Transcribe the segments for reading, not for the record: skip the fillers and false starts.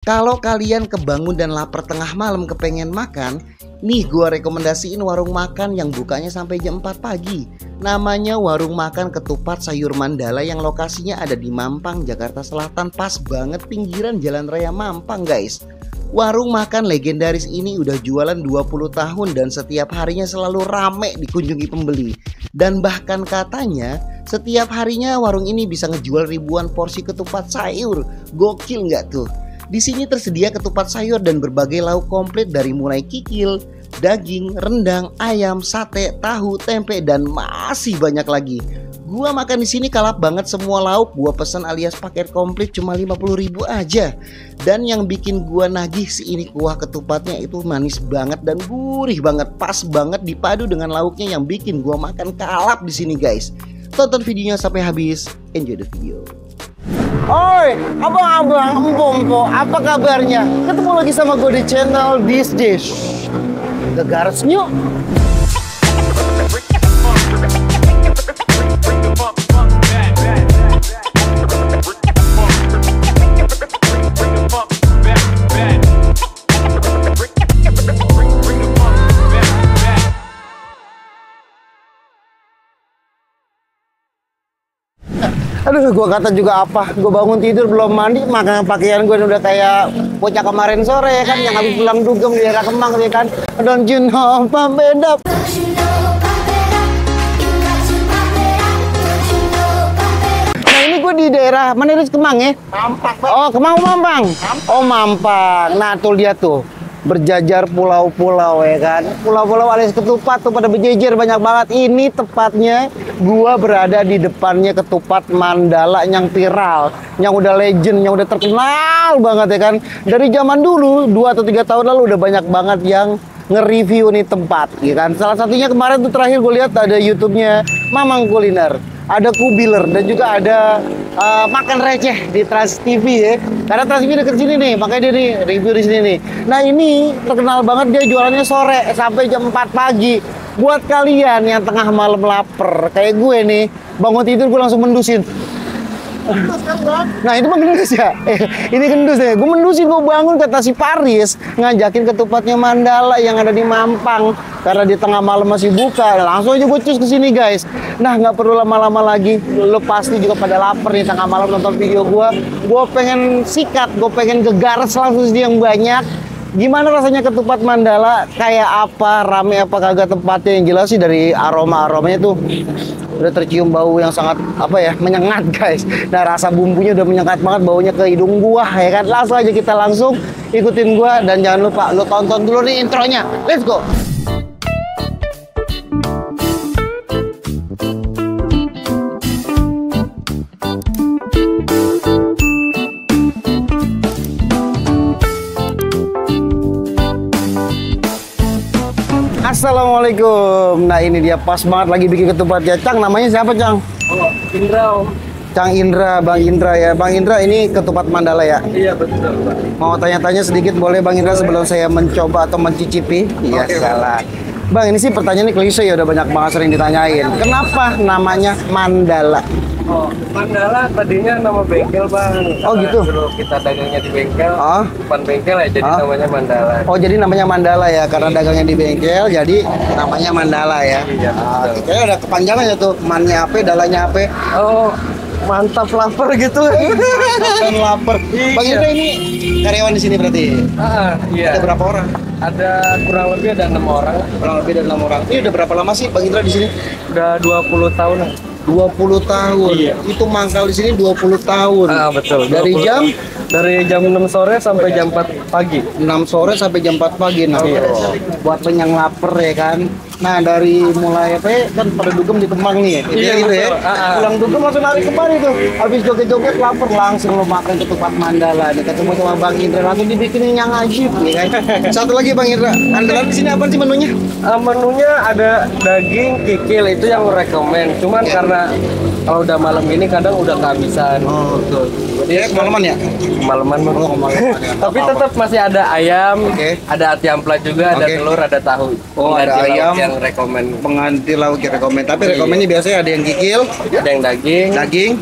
Kalau kalian kebangun dan lapar tengah malam kepengen makan, nih gua rekomendasiin warung makan yang bukanya sampai jam 4 pagi. Namanya Warung Makan Ketupat Sayur Mandala yang lokasinya ada di Mampang, Jakarta Selatan. Pas banget pinggiran Jalan Raya Mampang, guys. Warung makan legendaris ini udah jualan 20 tahun dan setiap harinya selalu rame dikunjungi pembeli. Dan bahkan katanya setiap harinya warung ini bisa ngejual ribuan porsi ketupat sayur. Gokil nggak tuh? Di sini tersedia ketupat sayur dan berbagai lauk komplit dari mulai kikil, daging, rendang, ayam, sate, tahu, tempe, dan masih banyak lagi. Gua makan di sini kalap banget semua lauk. Gua pesan alias paket komplit cuma 50.000 aja. Dan yang bikin gua nagih si ini kuah ketupatnya itu manis banget dan gurih banget, pas banget dipadu dengan lauknya yang bikin gua makan kalap di sini, guys. Tonton videonya sampai habis. Enjoy the video. Oi, abang-abang, empom-empom, apa kabarnya? Ketemu lagi sama gue di channel This Dish. Gegares nyuk. Aduh, gua kata juga apa? Gue bangun tidur belum mandi, maka pakaian gue udah kayak bocah kemarin sore kan, yang habis pulang dugem di daerah Kemang ya kan. Don't you know pump it up. Nah ini gue di daerah mana ini, Kemang ya? Mampang, Bang. Oh, Kemang Mampang. Oh, Mampang. Nah tuh lihat tuh, berjajar pulau-pulau ya kan. Pulau-pulau alias ketupat tuh pada berjejer banyak banget. Ini tepatnya gua berada di depannya Ketupat Mandala yang viral, yang udah legend, yang udah terkenal banget ya kan. Dari zaman dulu 2 atau 3 tahun lalu udah banyak banget yang nge-review nih tempat ya kan. Salah satunya kemarin tuh terakhir gue lihat ada YouTube-nya Mamang Kuliner, ada Kubiler, dan juga ada Makan Receh di Trans TV ya. Karena Trans TV deket sini nih, makanya dia nih review di sini nih. Nah ini terkenal banget, dia jualannya sore sampai jam 4 pagi. Buat kalian yang tengah malam lapar kayak gue nih, bangun tidur gue langsung mendusin. Nah itu mah gendus ya? Ini gendus deh. Gue mendusin, gue bangun kata si Paris ngajakin ketupatnya Mandala yang ada di Mampang. Karena di tengah malam masih buka, langsung aja gue cus ke sini guys. Nah nggak perlu lama-lama lagi, lo pasti juga pada lapar nih tengah malam nonton video gue. Gue pengen sikat, gue pengen gegares langsung yang banyak. Gimana rasanya ketupat Mandala? Kayak apa? Rame apa kagak tempatnya? Yang jelas sih dari aromanya tuh udah tercium bau yang sangat apa ya, menyengat guys. Nah rasa bumbunya udah menyengat banget, baunya ke hidung gua ya kan. Langsung aja kita langsung ikutin gua, dan jangan lupa lo tonton dulu nih intronya. Let's go. Assalamualaikum. Nah ini dia pas banget lagi bikin ketupat ya. Cang, namanya siapa Cang? Oh, Indra. Cang Indra, Bang Indra ya. Bang Indra, ini ketupat Mandala ya? Iya betul, Pak. Mau tanya-tanya sedikit boleh Bang Indra sebelum saya mencoba atau mencicipi? Iya, salah. Bang, ini sih pertanyaan klise ya, udah banyak banget sering ditanyain. Kenapa namanya Mandala? Oh, Mandala tadinya nama bengkel, Bang. Oh, gitu? Dulu kita dagangnya di bengkel, Oh. depan bengkel ya, jadi namanya Mandala. Oh, jadi namanya Mandala ya, karena dagangnya di bengkel, jadi namanya Mandala ya? Iya, betul. Kayaknya udah kepanjangan ya tuh, mannya apa, dalanya apa. Oh, mantap lapar gitu. Kan lapar. Iya. Bang Indra ini karyawan di sini berarti? Iya. Ada berapa orang? Ada kurang lebih ada 6 orang. Kurang lebih ada 6 orang. Ini udah berapa lama sih Bang Indra di sini? Udah 20 tahun. 20 tahun. Iya. Itu mangkal di sini 20 tahun. Betul. Dari 20 jam? Dari jam 6 sore sampai jam 4 pagi. 6 sore sampai jam 4 pagi. Nah, Iya. buat yang lapar ya kan. Nah, dari mulai apa ya, kan pada dugem di Kemang nih ya. Iya, gitu ya. betul. Pulang dugem langsung lari kemari tuh. Habis joget-joget lapar langsung lo makan ketupat Mandala nih. Ketemu sama Bang Indra langsung dibikinin yang ajib ya kan. Satu lagi Bang Indra, andalan di sini apa sih menunya? Menunya ada daging, kikil, itu yang rekomend. Cuman karena kalau udah malam gini kadang udah kehabisan. Oh, betul. Dia kemalaman ya? kemalaman Bang. Oh, kemalaman, ya. Tapi Apa-apa. tetap masih ada ayam, Oke. ada ati ampla juga, ada Oke. telur, ada tahu. Oh, ada Pengganti lauk ayam. yang rekomen. Pengganti lauk yang rekomen. Tapi Iya. rekomennya biasanya ada yang kikil, Ada yang daging.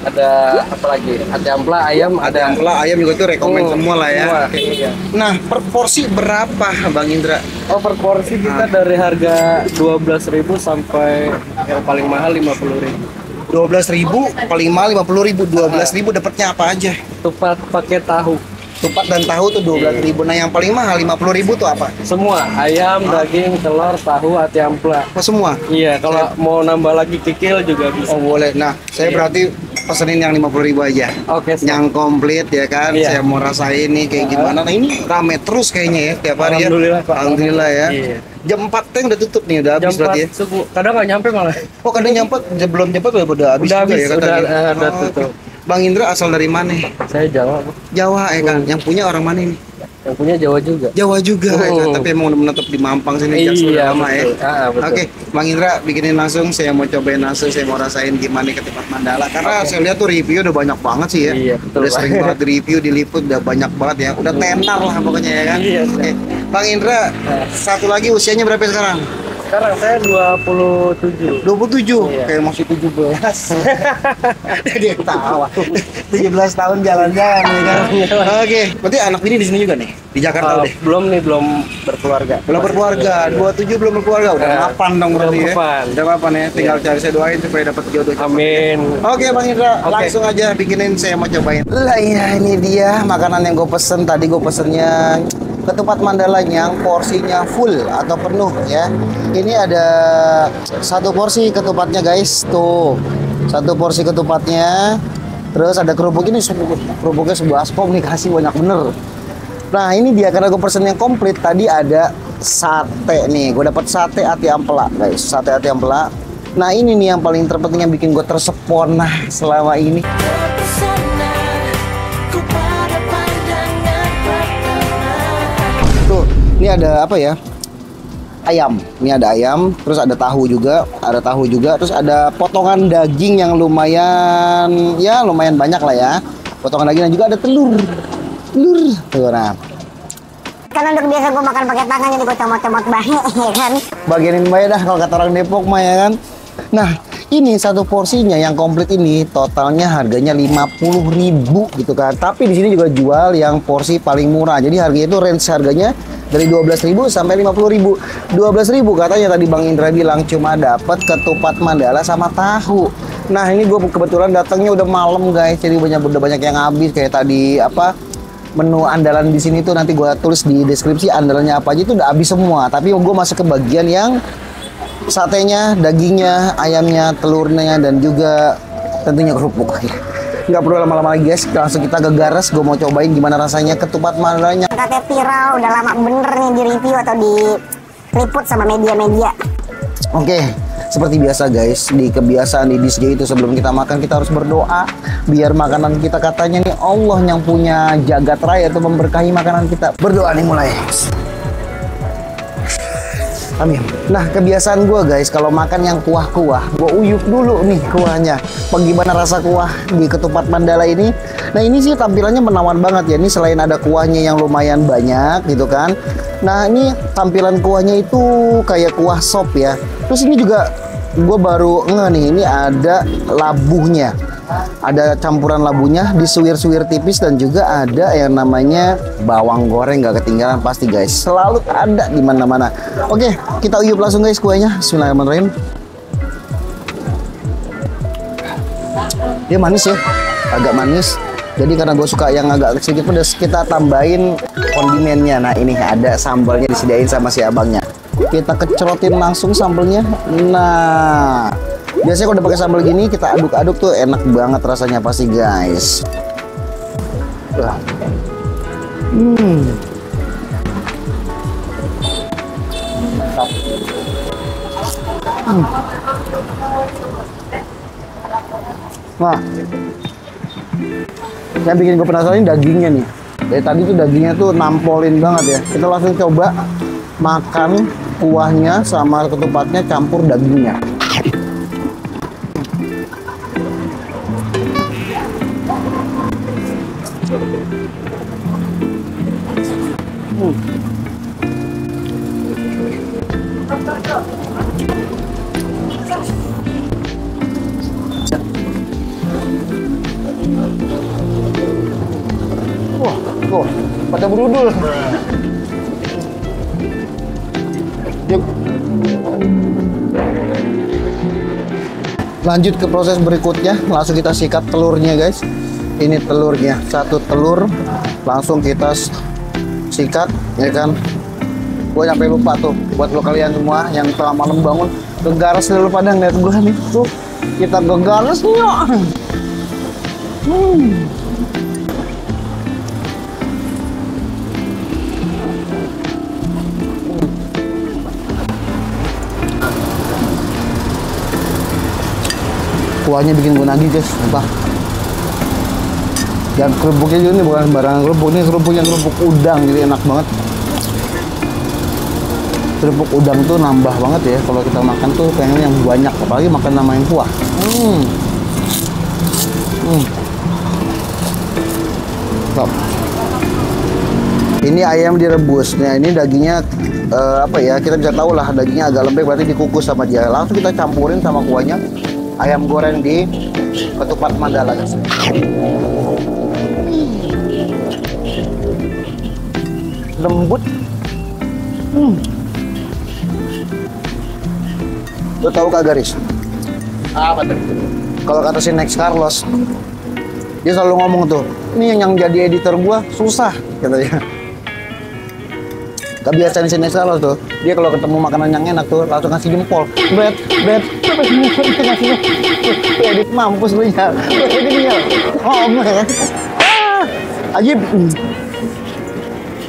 Ada apa lagi? Ati ampla, ayam, ada yang pula ayam juga tuh rekomen semua lah ya. semua. Oke. Iya. Nah, per porsi berapa Bang Indra? Oh, per porsi kita dari harga 12.000 sampai yang paling mahal 50.000. 12.000, paling mahal 50.000. 12.000 dapatnya apa aja? Tupat pakai tahu. Tupat dan tahu tuh 12.000. Nah, yang paling mahal 50.000 tuh apa? Semua, ayam, daging, telur, tahu, ati ampla. Oh, semua. Iya, kalau mau nambah lagi kikil juga bisa. Oh, boleh. Nah, saya Iya. berarti pesenin yang 50.000 aja. Oke, siap. Yang komplit ya kan. Iya. Saya mau rasain nih kayak gimana. Nah, ini rame terus kayaknya ya tiap hari ya. Alhamdulillah, Pak. Alhamdulillah ya. Iya. Jam 4 teh udah tutup nih, udah Jam habis berarti ya. 4 subuh. Kadang nggak nyampe malah. Oh, kadang nyampe belum nyampe udah habis Udah juga habis, ya katanya. udah Oh, tutup. oke. Bang Indra asal dari mana? Saya Jawa, Bang. Jawa ya kan. Yang punya orang mana ini? Yang punya Jawa juga. Jawa juga ya kan. Oh. Tapi emang udah menetap di Mampang sini sejak sudah lama ya. betul. Betul. Oke, Bang Indra bikinin langsung. Saya mau cobain langsung. Saya mau rasain gimana ketupat Mandala. Karena Oke. saya lihat tuh review udah banyak banget sih ya. Iya, betul, Udah Pak. sering banget di review, diliput udah banyak banget ya. Udah tenar lah pokoknya ya kan. Iya, Oke, Bang Indra, satu lagi usianya berapa sekarang? Sekarang saya 27. 27. Iya. Kayak masih 17. Dia ketawa. 17 tahun jalan-jalan ya kan. Oke, berarti anak ini di sini juga nih. Di Jakarta deh. Belum nih, belum berkeluarga. Belum Masih berkeluarga, 27 belum berkeluarga, udah Nah, mapan dong udah berarti ya. mapan. Udah mapan ya, tinggal cari saya doain supaya dapat jodoh. Amin. Oke Bang Indra, Oke. langsung aja bikinin, saya mau cobain. Lah iya, ini dia makanan yang gue pesen. Tadi gue pesennya ketupat Mandala yang porsinya full atau penuh ya. Ini ada satu porsi ketupatnya guys, tuh satu porsi ketupatnya. Terus ada kerupuk ini, kerupuknya sebaskom nih, kasih banyak bener. Nah ini dia, karena gue pesen yang komplit. Tadi ada sate nih, gue dapat sate ati ampela guys, sate ati ampela. Nah ini nih yang paling terpenting yang bikin gue tersepona selama ini. Tuh, ini ada apa ya? Ayam. Ini ada ayam, terus ada tahu juga, terus ada potongan daging yang lumayan, ya lumayan banyak lah ya. Potongan daging dan juga ada telur. Tuh, nah. Karena udah biasa gue makan pakai tangan, jadi gue comot-comot bahe, ya kan? Bagianin bae dah kalau kata orang Depok mah ya kan. Nah, ini satu porsinya yang komplit ini totalnya harganya 50.000 gitu kan. Tapi di sini juga jual yang porsi paling murah. Jadi harganya itu range harganya dari 12.000 sampai 50.000. 12.000 katanya tadi Bang Indra bilang cuma dapat ketupat Mandala sama tahu. Nah, ini gue kebetulan datangnya udah malam guys. Jadi udah banyak yang habis kayak tadi apa? Menu andalan di sini tuh nanti gue tulis di deskripsi andalannya apa aja itu udah habis semua. Tapi gue masuk ke bagian yang satenya, dagingnya, ayamnya, telurnya, dan juga tentunya kerupuk. Nggak perlu lama-lama lagi guys, langsung kita ke Garas. Gue mau cobain gimana rasanya ketupat Mandalanya. Katanya viral, udah lama bener nih di review atau di liput sama media-media. Oke, seperti biasa guys, di kebiasaan di DJ itu sebelum kita makan kita harus berdoa biar makanan kita, katanya nih Allah yang punya jagat raya itu memberkahi makanan kita. Berdoa nih mulai. Amin. Nah, kebiasaan gue guys, kalau makan yang kuah-kuah, gue uyup dulu nih kuahnya. Bagaimana rasa kuah di ketupat Mandala ini? Nah, ini sih tampilannya menawan banget ya. Ini selain ada kuahnya yang lumayan banyak gitu kan. Nah, ini tampilan kuahnya itu kayak kuah sop ya. Terus ini juga gue baru ngeh nih, ini ada labuhnya. Ada campuran labunya, disuwir-suwir tipis, dan juga ada yang namanya bawang goreng, nggak ketinggalan pasti guys. Selalu ada di mana-mana. Oke, kita uyup langsung guys kuahnya. Bismillahirrahmanirrahim. Dia manis ya, agak manis. Jadi karena gue suka yang agak sedikit pedas, kita tambahin kondimennya. Nah ini ada sambalnya disediain sama si abangnya. Kita kecerotin langsung sambalnya. Nah, biasanya kalau udah pakai sambal gini kita aduk-aduk tuh enak banget rasanya pasti guys. Wah. Wah. Yang bikin gue penasaran ini dagingnya nih. Dari tadi tuh dagingnya tuh nampolin banget ya. Kita langsung coba makan kuahnya sama ketupatnya campur dagingnya. Wah, tuh, pada berudul. Yuk. Lanjut ke proses berikutnya, langsung kita sikat telurnya guys. Ini telurnya, satu telur langsung kita sikat, ya kan. Gue sampai lupa tuh, buat lo kalian semua yang tengah malam bangun, gegaras dulu pada ngeliat gue nih, tuh kita gegaras nyok. Kuahnya bikin gue nagih guys, sumpah. Dan kerupuknya juga nih bukan sembarangan kerupuk, ini kerupuk yang kerupuk udang, jadi enak banget. Kerupuk udang tuh nambah banget ya, kalau kita makan tuh pengen yang banyak, apalagi makan sama yang kuah. Top. Ini ayam direbus, nah ini dagingnya apa ya, kita bisa tahu lah dagingnya agak lembek, berarti dikukus sama dia. Langsung kita campurin sama kuahnya, ayam goreng di ketupat Mandala guys. Lembut. Lo tahu kagak Riz? Apa tuh? Kalau kata si Next Carlos, dia selalu ngomong tuh, ini yang jadi editor gua susah katanya. Kebiasaan si Next Carlos tuh, dia kalau ketemu makanan yang enak tuh langsung kasih jempol. Bet, ngasih edit mampus lu ya. Ini ya. Oh, ajib.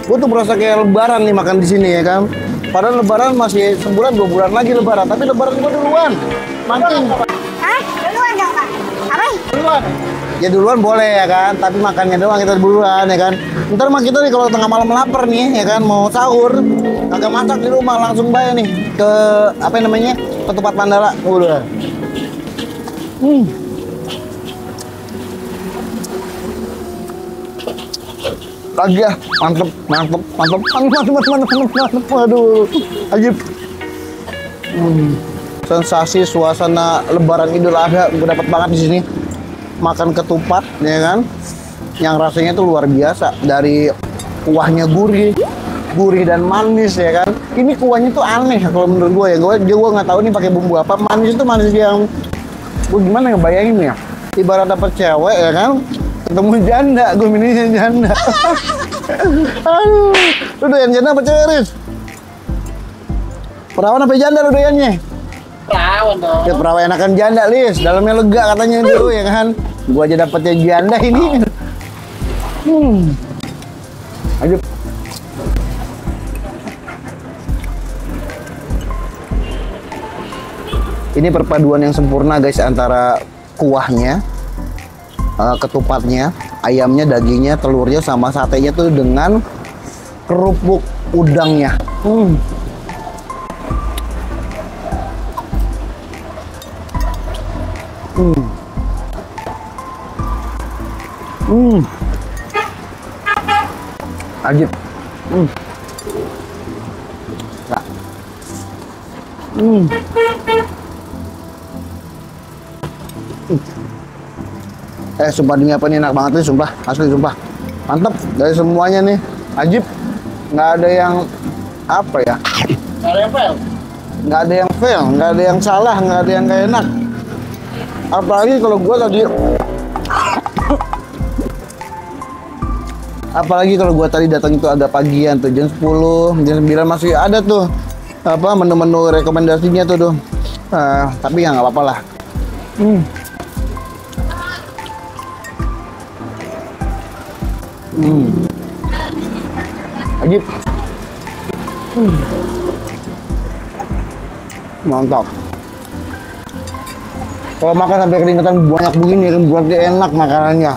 Gue tuh merasa kayak lebaran nih makan di sini ya kan. Padahal lebaran masih sebulan 2 bulan lagi lebaran, tapi lebaran gue duluan. Mancing. Hah? Duluan dong, Pak. Apa? Duluan. Ya duluan boleh ya kan, tapi makannya doang kita duluan ya kan. Ntar mah kita nih kalau tengah malam lapar nih ya kan, mau sahur, kagak masak di rumah, langsung bayar nih ke apa namanya, ketupat Mandala. Udah. Lagi ya, mantep. Waduh, ajib. Sensasi suasana Lebaran Idul Adha gue dapat banget di sini. Makan ketupat, ya kan? Yang rasanya tuh luar biasa. Dari kuahnya gurih dan manis ya kan. Ini kuahnya tuh aneh kalau menurut gue ya. Gue nggak tahu nih pakai bumbu apa. Manis itu manis yang gue gimana ngebayangin ya? Ibarat dapet cewek ya kan, ketemu janda, gue milihnya janda. Aduh, lu doyan janda apa cewek, Riz? Perawan apa janda lu doyannya? Perawan dong. Ya perawan enakan janda, Riz. Dalamnya lega katanya dulu ya kan. Gua aja dapetnya janda ini. Ayo. Ini perpaduan yang sempurna guys, antara kuahnya, ketupatnya, ayamnya, dagingnya, telurnya, sama satenya tuh dengan kerupuk udangnya. Ajib. Sumpah demi apa nih, enak banget nih, sumpah, asli sumpah. Mantap dari semuanya nih, ajib. Nggak ada yang apa ya? Nggak ada yang fail. Nggak ada yang fail, nggak ada yang salah, nggak ada yang nggak enak. Apalagi kalau gua tadi datang itu agak pagian tuh, jam 10, jam 9 masih ada tuh apa menu-menu rekomendasinya tuh. Tapi ya nggak apa-apa lah. Ajib. Mantap. Kalau makan sampai keringetan banyak begini kan berarti enak makanannya.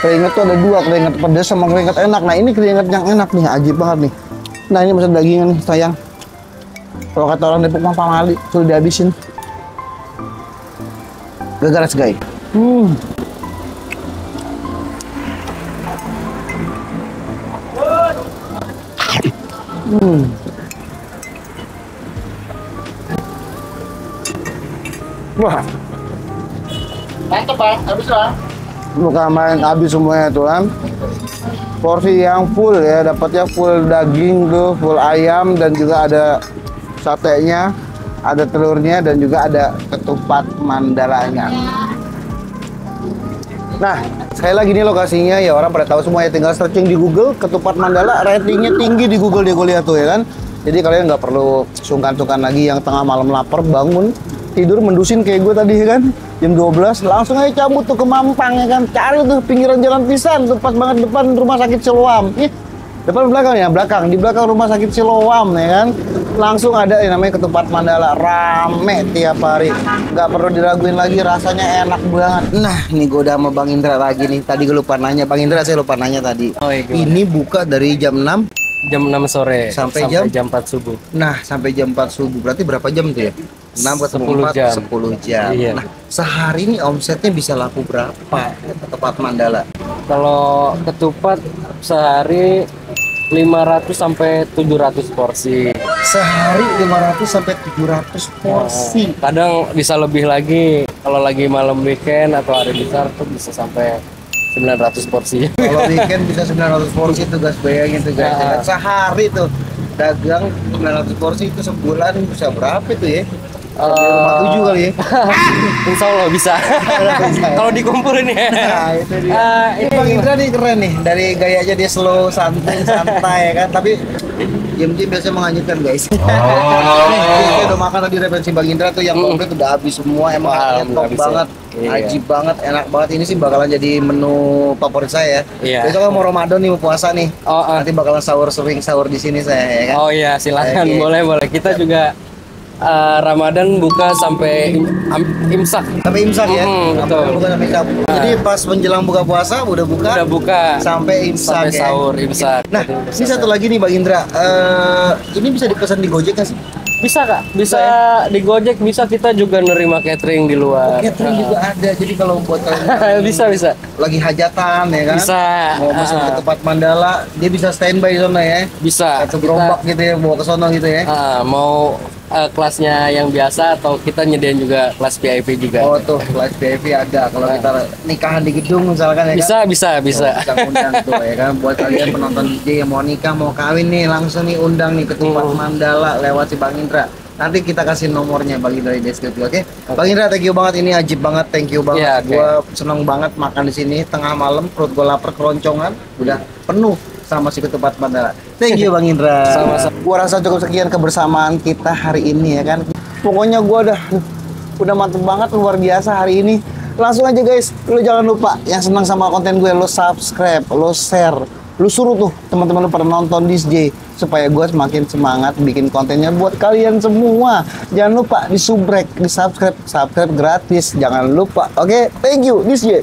Keringet tuh ada dua, keringet pedas sama keringet enak. Nah ini keringet yang enak nih, ajib banget nih. Nah ini masih dagingan nih sayang. Kalau kata orang Depok mah pamali, sudah dihabisin. Gegaras guys. Wah, Mantap bang, habis bang. bukan main habis semuanya tuh kan. Porsi yang full ya, dapatnya full daging tuh, full ayam dan juga ada satenya, ada telurnya dan juga ada ketupat mandalanya. Nah, sekali lagi nih lokasinya ya orang pada tahu semua ya, tinggal searching di Google ketupat Mandala, ratingnya tinggi di Google dia gue lihat tuh ya kan. Jadi kalian nggak perlu sungkan-sungkan lagi yang tengah malam lapar bangun tidur mendusin kayak gue tadi ya kan. Jam 12 langsung aja cabut tuh ke Mampang ya kan. Cari tuh pinggiran jalan pisan, tepat banget depan rumah sakit Siloam. Depan belakang ya, belakang. Di belakang rumah sakit Siloam ya kan. Langsung ada yang namanya ketupat Mandala, rame tiap hari. Nggak perlu diraguin lagi, rasanya enak banget. Nah, ini gue udah sama Bang Indra lagi nih. Tadi gue lupa nanya, Bang Indra saya lupa nanya tadi. Oh, iya, gimana? Ini buka dari jam 6 Jam 6 sore Sampai jam? jam 4 subuh. Nah, sampai jam 4 subuh. Berarti berapa jam tuh ya? 6 ketemu 10 jam. 10 jam. Iya. Nah, sehari ini omsetnya bisa laku berapa ketupat Mandala? Kalau ketupat sehari 500 sampai 700 porsi. Sehari 500 sampai 700 porsi. Kadang bisa lebih lagi. Kalau lagi malam weekend atau hari besar tuh bisa sampai 900 porsi. Kalau weekend bisa 900 porsi tuh guys, bayangin tuh guys. Nah. Sehari tuh dagang 900 porsi itu sebulan bisa berapa itu ya? Di rumah 7 kali ya. Insya Allah bisa. Kalau dikumpulin ya. Nah, itu dia. Ini Ini Bang Indra nih keren nih, dari gayanya dia slow, santai ya kan, tapi diam-diam biasanya menghanyutkan guys. Nih, kita udah makan tadi referensi Bang Indra tuh yang komplit udah habis semua, emang Wah, harganya top habis ya. banget, Iya. ajib banget, enak banget. Ini sih bakalan jadi menu favorit saya. Iya. Besok kan mau Ramadan nih, mau puasa nih. Oh, Nanti bakalan sahur di sini saya ya kan. oh iya, silakan. Oke. Boleh. Kita juga Ramadan buka sampai imsak. Sampai imsak ya. Betul. Bukan sampai imsak. Jadi pas menjelang buka puasa udah buka. Udah buka Sampai imsak sampai ya. sahur imsak. Nah, Jadi ini satu lagi nih Bang Indra. Ini bisa dipesan di Gojek nggak sih? bisa Kak, bisa di Gojek, bisa kita juga nerima catering di luar. Catering juga ada. Jadi kalau buat kalian bisa. lagi hajatan ya kan, Bisa. mau masuk ke tempat Mandala, dia bisa standby di sana ya. Bisa. Satu gerobak gitu ya, bawa ke sono gitu ya. Mau kelasnya yang biasa atau kita nyediain juga kelas VIP juga. Oh tuh, kelas VIP ada. Kalau kita nikahan di gedung misalkan ya kan. Bisa. Bisa undang tuh ya kan, buat kalian penonton DJ yang mau nikah, mau kawin nih, langsung nih undang nih ke tempat Mandala lewat si Bang Indra. Nanti kita kasih nomornya Bang Indra di deskripsi, oke? Bang Indra, thank you banget, ini ajib banget, thank you banget. Iya, oke. Gua seneng banget makan di sini tengah malam, perut gua lapar keroncongan, udah penuh sama si ketupat Mandala. Thank you Bang Indra. Sama-sama. Gua rasa cukup sekian kebersamaan kita hari ini ya kan. Pokoknya gua udah mantep banget, luar biasa hari ini. Langsung aja guys, lu jangan lupa yang senang sama konten gue, lu subscribe, lu share, lu suruh tuh teman-teman lu pada nonton DJ supaya gue semakin semangat bikin kontennya buat kalian semua. Jangan lupa di subrek, di subscribe gratis, jangan lupa. Oke, thank you DJ.